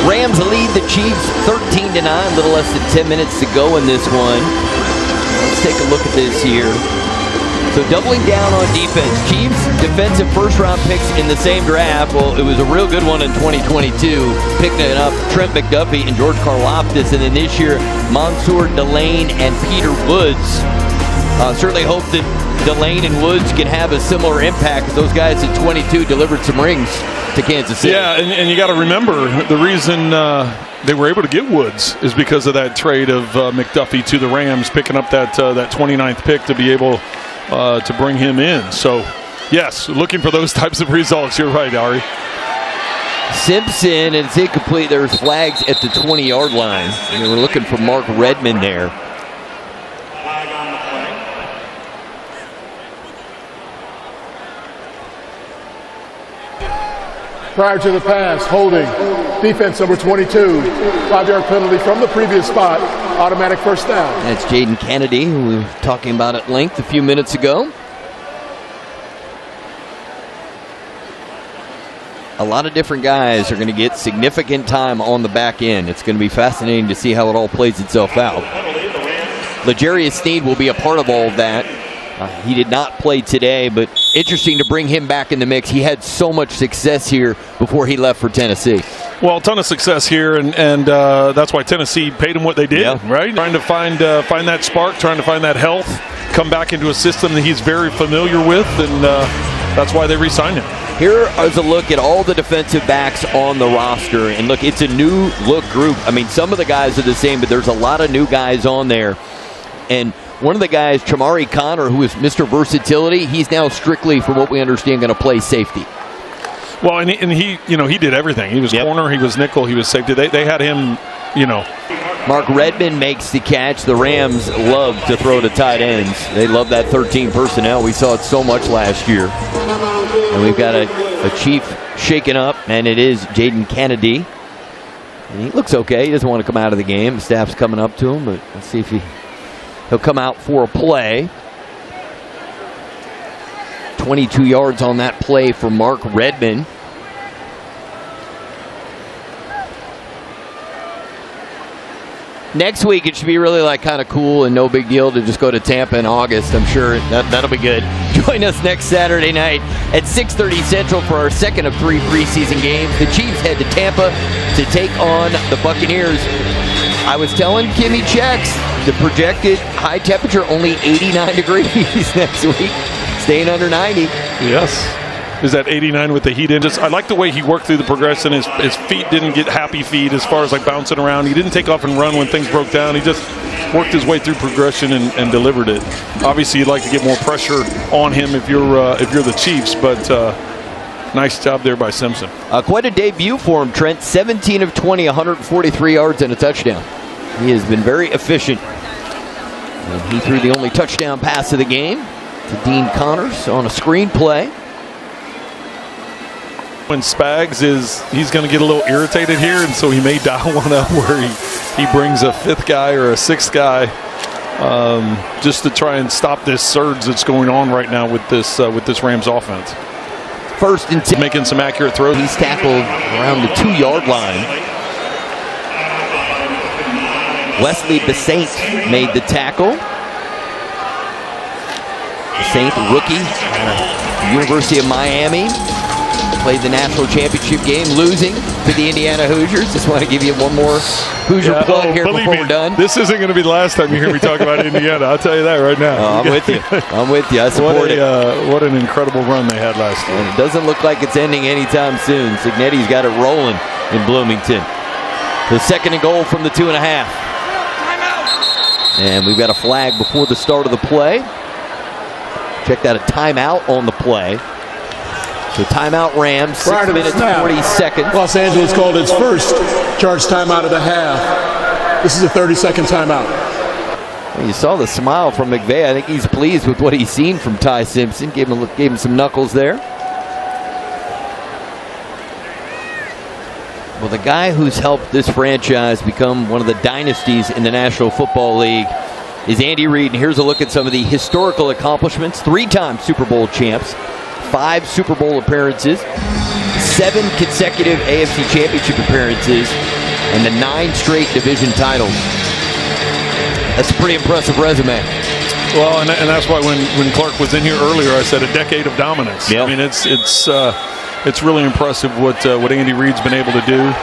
Rams lead the Chiefs 13-9, a little less than 10 minutes to go in this one. Let's take a look at this here. So doubling down on defense. Chiefs defensive first-round picks in the same draft. Well, it was a real good one in 2022, picking up Trent McDuffie and George Karlaftis. And then this year, Mansour Delane and Peter Woods. Certainly hope that Delane and Woods can have a similar impact. Those guys at 22 delivered some rings to Kansas City. Yeah, and you got to remember the reason they were able to get Woods is because of that trade of McDuffie to the Rams, picking up that 29th pick to be able to bring him in. So, yes, looking for those types of results. You're right, Ari. Simpson, and it's incomplete. There's flags at the 20-yard line. And we're looking for Mark Redmond there. Prior to the pass, holding, defense number 22, 5-yard penalty from the previous spot, automatic first down. That's Jaden Kennedy, who we were talking about at length a few minutes ago. A lot of different guys are going to get significant time on the back end. It's going to be fascinating to see how it all plays itself out. L'Jarius Sneed will be a part of all of that. He did not play today, but interesting to bring him back in the mix. He had so much success here before he left for Tennessee. Well, a ton of success here, and that's why Tennessee paid him what they did, right? Trying to find that spark, trying to find that health, come back into a system that he's very familiar with, and that's why they re-signed him. Here is a look at all the defensive backs on the roster. And look, it's a new look group. I mean, some of the guys are the same, but there's a lot of new guys on there. And one of the guys, Chamari Connor, who is Mr. Versatility, he's now strictly, from what we understand, going to play safety. Well, and he did everything. He was corner, he was nickel, he was safety. They had him, Mark Redmond makes the catch. The Rams love to throw to tight ends. They love that 13 personnel. We saw it so much last year. And we've got a Chief shaken up, and it is Jaden Kennedy. And he looks okay. He doesn't want to come out of the game. The staff's coming up to him, but let's see if he'll come out for a play. 22 yards on that play for Mark Redmond. Next week, it should be really kind of cool and no big deal to just go to Tampa in August. I'm sure that'll be good. Join us next Saturday night at 6:30 Central for our second of 3 preseason games. The Chiefs head to Tampa to take on the Buccaneers. I was telling Kimmy Checks, the projected high temperature only 89 degrees next week, staying under 90. Yes. Is that 89 with the heat in? I like the way he worked through the progression. His feet didn't get happy feet as far as bouncing around. He didn't take off and run when things broke down. He just worked his way through progression and delivered it. Obviously, you'd like to get more pressure on him if you're the Chiefs, but nice job there by Simpson. Quite a debut for him, Trent. 17 of 20, 143 yards and a touchdown. He has been very efficient. And he threw the only touchdown pass of the game to Dean Connors on a screen play. When Spags he's going to get a little irritated here, and so he may dial one up where he brings a 5th guy or a 6th guy just to try and stop this surge that's going on right now with this Rams offense. First and 10. Making some accurate throws. He's tackled around the 2-yard line. Wesley Besaint made the tackle. Besaint, rookie, University of Miami. Played the national championship game, losing to the Indiana Hoosiers. Just want to give you one more Hoosier plug here before we're done. This isn't going to be the last time you hear me talk about Indiana. I'll tell you that right now. I'm with you. I'm with you. I support it. What an incredible run they had last year. And it doesn't look like it's ending anytime soon. Signetti's got it rolling in Bloomington. The 2nd and goal from the 2.5. And we've got a flag before the start of the play. Check that, a timeout on the play. So timeout Rams, 6 minutes, 40 seconds. Los Angeles called its first charge timeout of the half. This is a 30-second timeout. Well, you saw the smile from McVay. I think he's pleased with what he's seen from Ty Simpson. Gave him some knuckles there. Well, the guy who's helped this franchise become one of the dynasties in the National Football League is Andy Reid. And here's a look at some of the historical accomplishments. 3-time Super Bowl champs. 5 Super Bowl appearances, 7 consecutive AFC Championship appearances, and the 9 straight division titles. That's a pretty impressive resume. Well, and that's why when Clark was in here earlier, I said a decade of dominance. Yep. I mean, it's really impressive what Andy Reid's been able to do,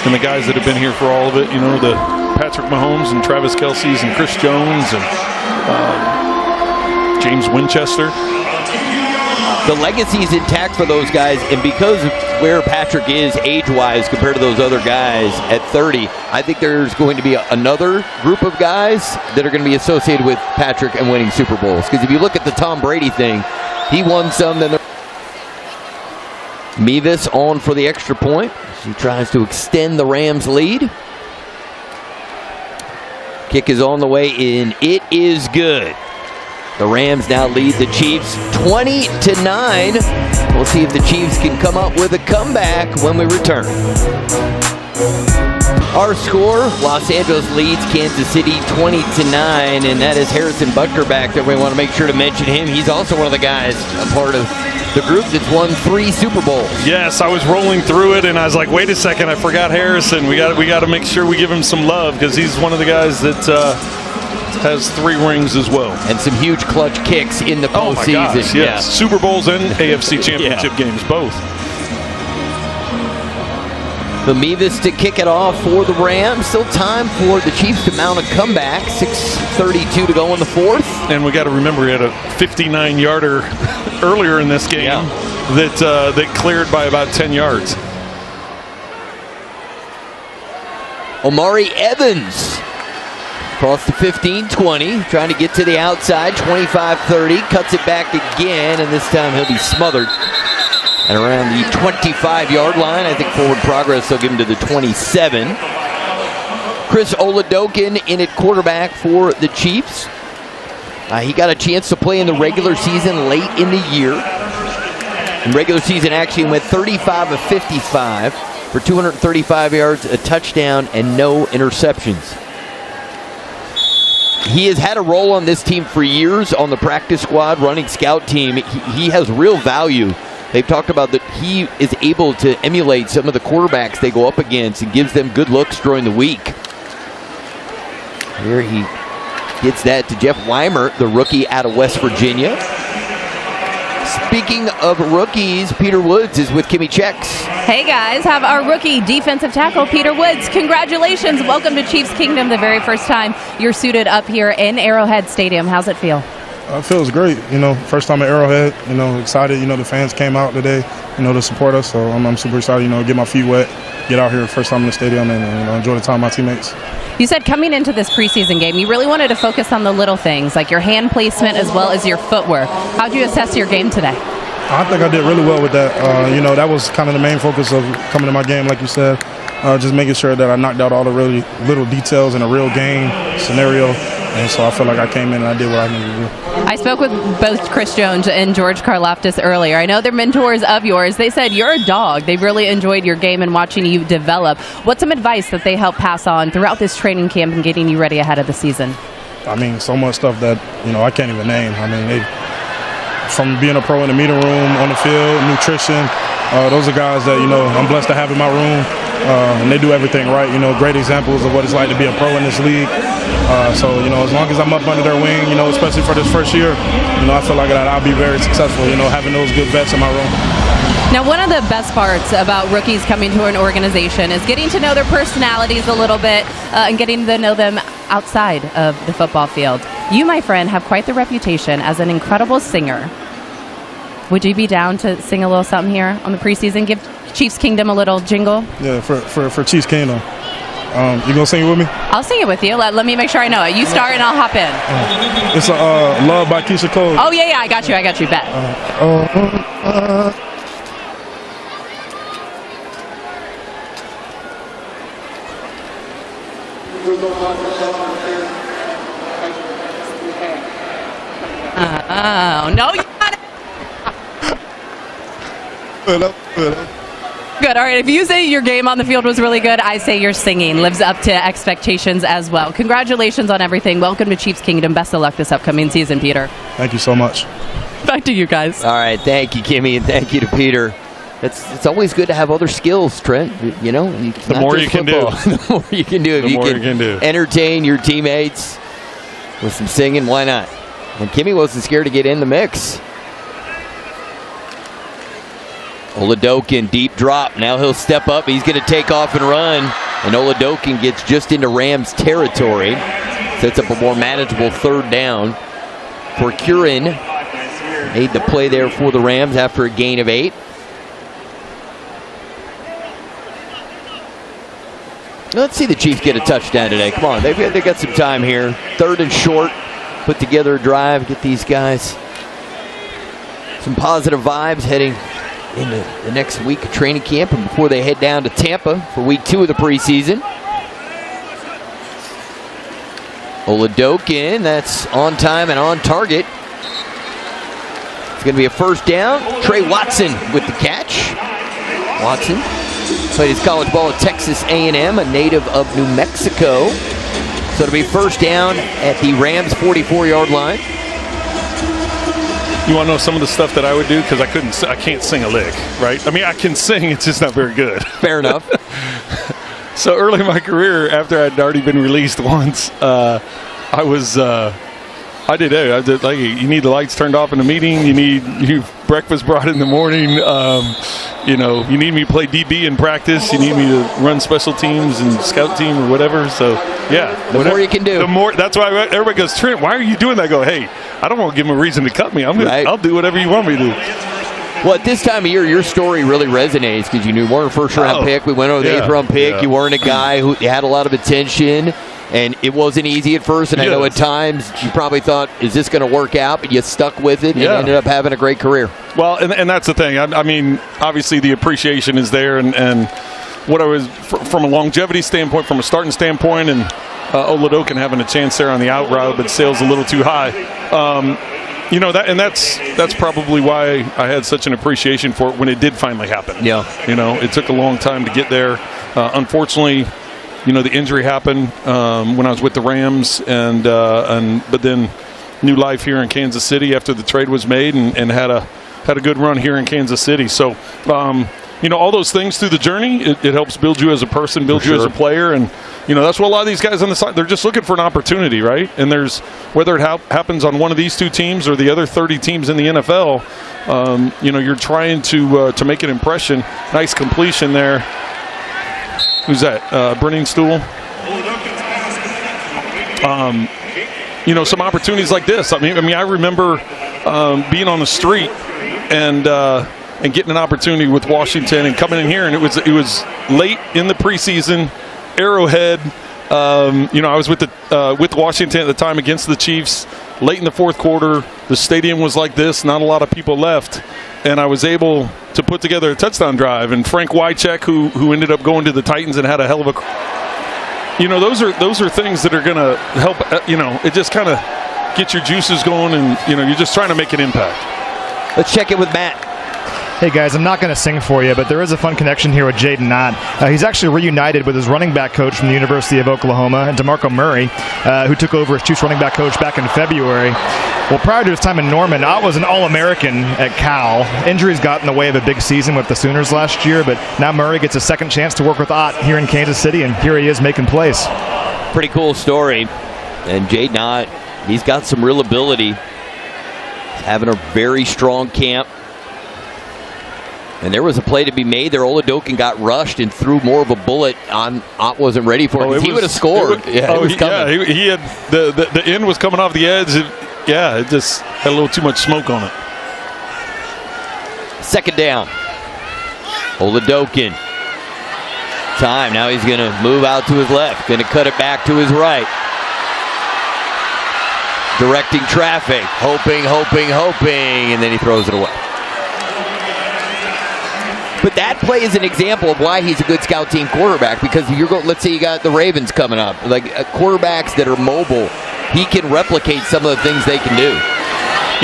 and the guys that have been here for all of it. You know, the Patrick Mahomes and Travis Kelce's and Chris Jones and James Winchester. The legacy is intact for those guys, and because of where Patrick is age-wise compared to those other guys at 30, I think there's going to be another group of guys that are going to be associated with Patrick and winning Super Bowls. Because if you look at the Tom Brady thing, he won some. Then Mevis on for the extra point. He tries to extend the Rams' lead. Kick is on the way in. It is good. The Rams now lead the Chiefs 20-9. We'll see if the Chiefs can come up with a comeback when we return. Our score, Los Angeles leads Kansas City 20-9, and that is Harrison Butker back there. We want to make sure to mention him. He's also one of the guys, a part of the group that's won 3 Super Bowls. Yes, I was rolling through it, and I was like, wait a second, I forgot Harrison. We got to make sure we give him some love, because he's one of the guys that has 3 rings as well. And some huge clutch kicks in the postseason. Oh my gosh, yes. Yeah. Super Bowls and AFC Championship games, both. The Mevis to kick it off for the Rams. Still time for the Chiefs to mount a comeback. 6:32 to go in the 4th. And we got to remember, he had a 59-yarder earlier in this game that cleared by about 10 yards. Omari Evans across the 15-20, trying to get to the outside, 25-30, cuts it back again, and this time he'll be smothered. And around the 25-yard line, I think forward progress, they'll give him to the 27. Chris Oladokun in at quarterback for the Chiefs. He got a chance to play in the regular season late in the year. In regular season action, went 35 of 55 for 235 yards, a touchdown, and no interceptions. He has had a role on this team for years on the practice squad, running scout team. He has real value. They've talked about that he is able to emulate some of the quarterbacks they go up against and gives them good looks during the week. Here he gets that to Jeff Weimer, the rookie out of West Virginia. Speaking of rookies, Peter Woods is with Kimmy Checks. Hey guys, have our rookie defensive tackle, Peter Woods. Congratulations. Welcome to Chiefs Kingdom, the very first time you're suited up here in Arrowhead Stadium. How's it feel? It feels great. First time at Arrowhead, excited. The fans came out today, to support us. So I'm super excited, get my feet wet, get out here first time in the stadium and enjoy the time with my teammates. You said coming into this preseason game, you really wanted to focus on the little things, like your hand placement as well as your footwork. How'd you assess your game today? I think I did really well with that. That was kind of the main focus of coming to my game, like you said. Just making sure that I knocked out all the really little details in a real game scenario. And so I feel like I came in and I did what I needed to do. I spoke with both Chris Jones and George Karlaftis earlier. I know they're mentors of yours. They said you're a dog. They've really enjoyed your game and watching you develop. What's some advice that they help pass on throughout this training camp and getting you ready ahead of the season? So much stuff that, I can't even name. From being a pro in the meeting room, on the field, nutrition, those are guys that, I'm blessed to have in my room. And they do everything right. Great examples of what it's like to be a pro in this league. So, as long as I'm up under their wing, especially for this first year, I feel like that I'll be very successful, having those good vets in my room. Now, one of the best parts about rookies coming to an organization is getting to know their personalities a little bit and getting to know them outside of the football field. You, my friend, have quite the reputation as an incredible singer. Would you be down to sing a little something here on the preseason? Give Chiefs Kingdom a little jingle? Yeah, for Chiefs Kingdom. You gonna sing it with me? I'll sing it with you. Let me make sure I know it. You start and I'll hop in. It's Love by Keisha Cole. Oh, yeah, I got you. Bet. Oh, no, you got it. Good. All right. If you say your game on the field was really good, I say your singing lives up to expectations as well. Congratulations on everything. Welcome to Chiefs Kingdom. Best of luck this upcoming season, Peter. Thank you so much. Back to you guys. All right. Thank you, Kimmy, and thank you to Peter. it's always good to have other skills, Trent. You know, The more you can do. The more you can do. If you can entertain your teammates with some singing, why not? And Kimmy wasn't scared to get in the mix. Oladokin, deep drop. Now he'll step up. He's going to take off and run. And Oladokin gets just into Rams territory. Sets up a more manageable third down for Curran. Made the play there for the Rams after a gain of 8. Let's see the Chiefs get a touchdown today. Come on, they got some time here. 3rd and short. Put together a drive. Get these guys some positive vibes heading into the next week of training camp and before they head down to Tampa for week 2 of the preseason. Oladokin, that's on time and on target. It's going to be a first down. Trey Watson with the catch. Watson played his college ball at Texas A&M, a native of New Mexico. So it'll be first down at the Rams 44-yard line. You want to know some of the stuff that I would do? Because I can't sing a lick, right? I mean, I can sing, it's just not very good. Fair enough. So early in my career, after I'd already been released once, I did like, you need the lights turned off in the meeting. You need breakfast brought in the morning. You need me to play DB in practice. You need me to run special teams and scout team or whatever. So, yeah. The more you can do. The more. That's why everybody goes, Trent, why are you doing that? I go, hey, I don't want to give them a reason to cut me. I'll do whatever you want me to do. Well, at this time of year, your story really resonates because you weren't a first-round pick. We went over the 8th-round pick. Yeah. You weren't a guy who had a lot of attention. And it wasn't easy at first, and I know at times you probably thought, is this going to work out? But you stuck with it and ended up having a great career. Well, and that's the thing. I mean, obviously the appreciation is there, and what I was, from a longevity standpoint, from a starting standpoint, and Oladokin having a chance there on the out route, but sales a little too high. That's probably why I had such an appreciation for it when it did finally happen. Yeah. It took a long time to get there. Unfortunately, the injury happened when I was with the Rams, but then new life here in Kansas City after the trade was made, and had a good run here in Kansas City. So, all those things through the journey, it helps build you as a person, build you as a player, and that's what a lot of these guys on the side, they're just looking for an opportunity, right? And there's, whether it happens on one of these 2 teams or the other 30 teams in the NFL, you're trying to make an impression. Nice completion there. Who's that? Brennan Stool. Some opportunities like this. I mean, I remember being on the street and getting an opportunity with Washington and coming in here, and it was late in the preseason, Arrowhead. I was with Washington at the time against the Chiefs. Late in the 4th quarter, the stadium was like this, not a lot of people left, and I was able to put together a touchdown drive. And Frank Wycheck, who ended up going to the Titans and had a hell of a, those are things that are going to help. It just kind of get your juices going, and you're just trying to make an impact. Let's check in with Matt. Hey guys, I'm not going to sing for you, but there is a fun connection here with Jaden Knott. He's actually reunited with his running back coach from the University of Oklahoma, DeMarco Murray, who took over as Chiefs running back coach back in February. Well, prior to his time in Norman, Knott was an All-American at Cal. Injuries got in the way of a big season with the Sooners last year, but now Murray gets a second chance to work with Ott here in Kansas City, and here he is making plays. Pretty cool story. And Jaden Knott, he's got some real ability. He's having a very strong camp. And there was a play to be made there. Oladokin got rushed and threw more of a bullet on. Ott wasn't ready for it. He would have scored. It was coming. He had the end was coming off the edge. It just had a little too much smoke on it. Second down. Oladokin. Time. Now he's going to move out to his left. Going to cut it back to his right. Directing traffic. Hoping. And then he throws it away. But that play is an example of why he's a good scout team quarterback, because let's say you got the Ravens coming up, like quarterbacks that are mobile, he can replicate some of the things they can do.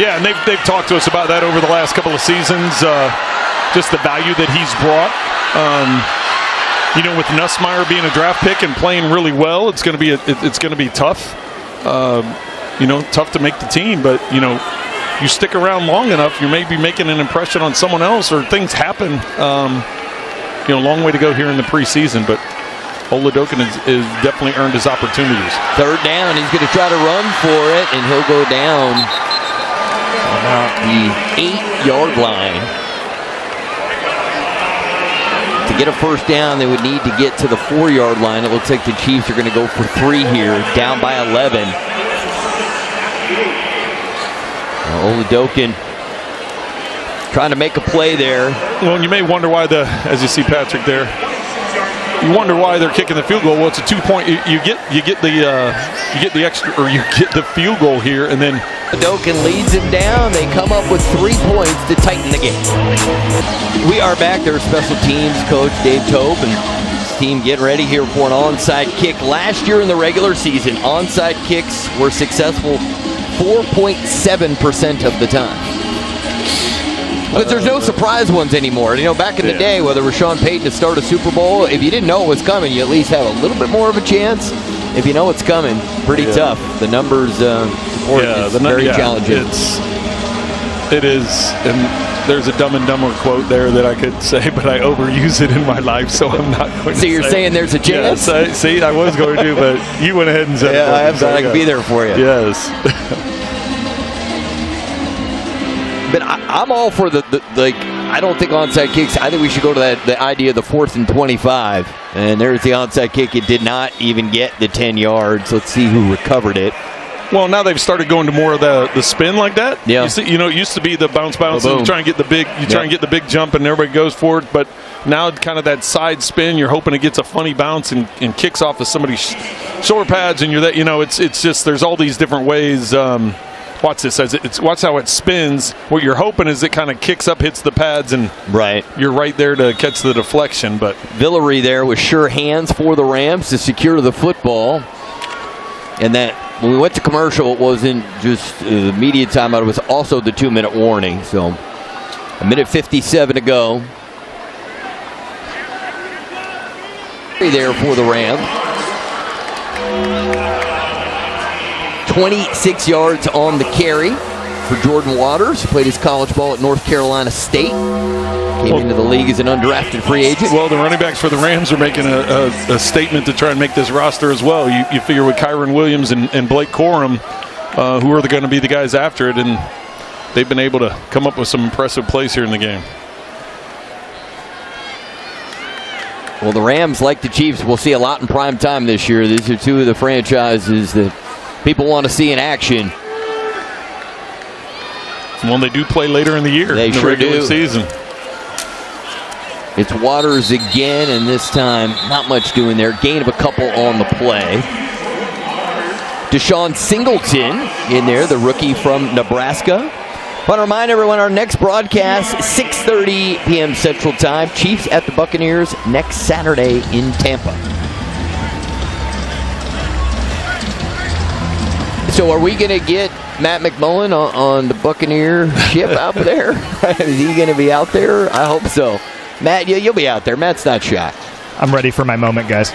Yeah, and they've talked to us about that over the last couple of seasons, just the value that he's brought. With Nussmeier being a draft pick and playing really well, it's going to be tough. Tough to make the team, but you stick around long enough, you may be making an impression on someone else, or things happen. Long way to go here in the preseason, but Oladokin has definitely earned his opportunities. Third down, he's going to try to run for it, and he'll go down about the 8-yard line. To get a first down, they would need to get to the 4-yard line. It looks like the Chiefs are going to go for 3 here, down by 11. Oladokin trying to make a play there. Well, you may wonder why as you see Patrick there, you wonder why they're kicking the field goal. Well, it's a 2-point. You get the extra, or you get the field goal here, and then Oladokin leads him down. They come up with 3 points to tighten the game. We are back. There's special teams coach Dave Tobe and his team getting ready here for an onside kick. Last year in the regular season, onside kicks were successful 4.7% of the time. But there's no surprise ones anymore. Back in the day, whether it was Sean Payton to start a Super Bowl, if you didn't know it was coming, you at least have a little bit more of a chance. If you know it's coming, pretty tough. The numbers support it. It's very challenging. It is, and there's a Dumb and Dumber quote there that I could say, but I overuse it in my life, so I'm not going to So you're saying there's a chance? Yes, see, I was going to, but you went ahead and said it. I thought I could be there for you. Yes. But I'm all for I don't think onside kicks. I think we should go to the idea of the 4th and 25. And there's the onside kick. It did not even get the 10 yards. Let's see who recovered it. Well, now they've started going to more of the spin like that. Yeah. It used to be the bounce, Boom. you try and get the big, try and get the big jump, and everybody goes for it. But now, kind of that side spin, you're hoping it gets a funny bounce and kicks off of somebody's shoulder pads, and you're that. It's just there's all these different ways. Watch this watch how it spins. What you're hoping is it kind of kicks up, hits the pads, and you're right there to catch the deflection. But Villery there with sure hands for the Rams to secure the football. And that when we went to commercial, it wasn't just the media timeout, it was also the 2-minute warning. So 1:57 to go. There for the Rams. 26 yards on the carry for Jordan Waters, who played his college ball at North Carolina State. Came into the league as an undrafted free agent. Well, the running backs for the Rams are making a statement to try and make this roster as well. You figure with Kyron Williams and Blake Corum, who are going to be the guys after it, and they've been able to come up with some impressive plays here in the game. Well, the Rams, like the Chiefs, will see a lot in prime time this year. These are two of the franchises that people want to see in action. Well, they do play later in the year. They in the sure regular do. season. It's Waters again, and this time not much doing there. Gain of a couple on the play. Deshaun Singleton in there, the rookie from Nebraska. I want to remind everyone our next broadcast, 6:30 p.m. Central Time. Chiefs at the Buccaneers next Saturday in Tampa. So are we going to get Matt McMullen on the Buccaneer ship out there? Is he going to be out there? I hope so. Matt, you'll be out there. Matt's not shy. I'm ready for my moment, guys.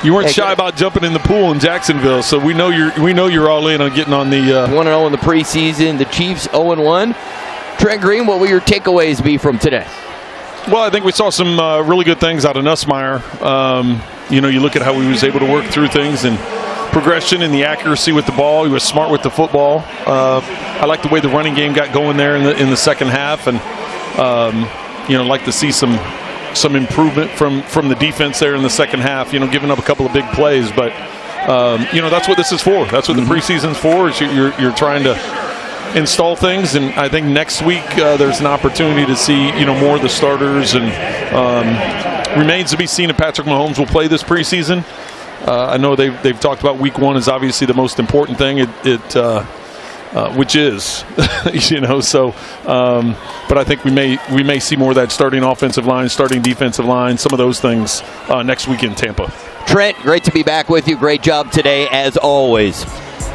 You weren't shy about jumping in the pool in Jacksonville, so we know you're all in on getting on the 1-0 in the preseason. The Chiefs 0-1. Trent Green, what will your takeaways be from today? Well, I think we saw some really good things out of Nussmeier. You look at how he was able to work through things and progression and the accuracy with the ball. He was smart with the football. I like the way the running game got going there in the second half, and like to see some improvement from the defense there in the second half. Giving up a couple of big plays, but that's what this is for. That's what the preseason's for. Is you're trying to install things, and I think next week there's an opportunity to see more of the starters, and remains to be seen if Patrick Mahomes will play this preseason. I know they've talked about week 1 is obviously the most important thing. Which is, so. But I think we may see more of that starting offensive line, starting defensive line, some of those things next week in Tampa. Trent, great to be back with you. Great job today, as always.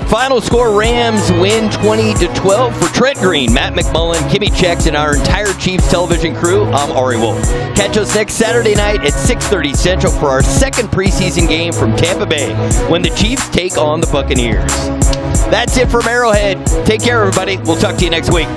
Final score, Rams win 20-12 for Trent Green, Matt McMullen, Kimmy Chex, and our entire Chiefs television crew. I'm Ari Wolf. Catch us next Saturday night at 6:30 Central for our second preseason game from Tampa Bay when the Chiefs take on the Buccaneers. That's it from Arrowhead. Take care, everybody. We'll talk to you next week.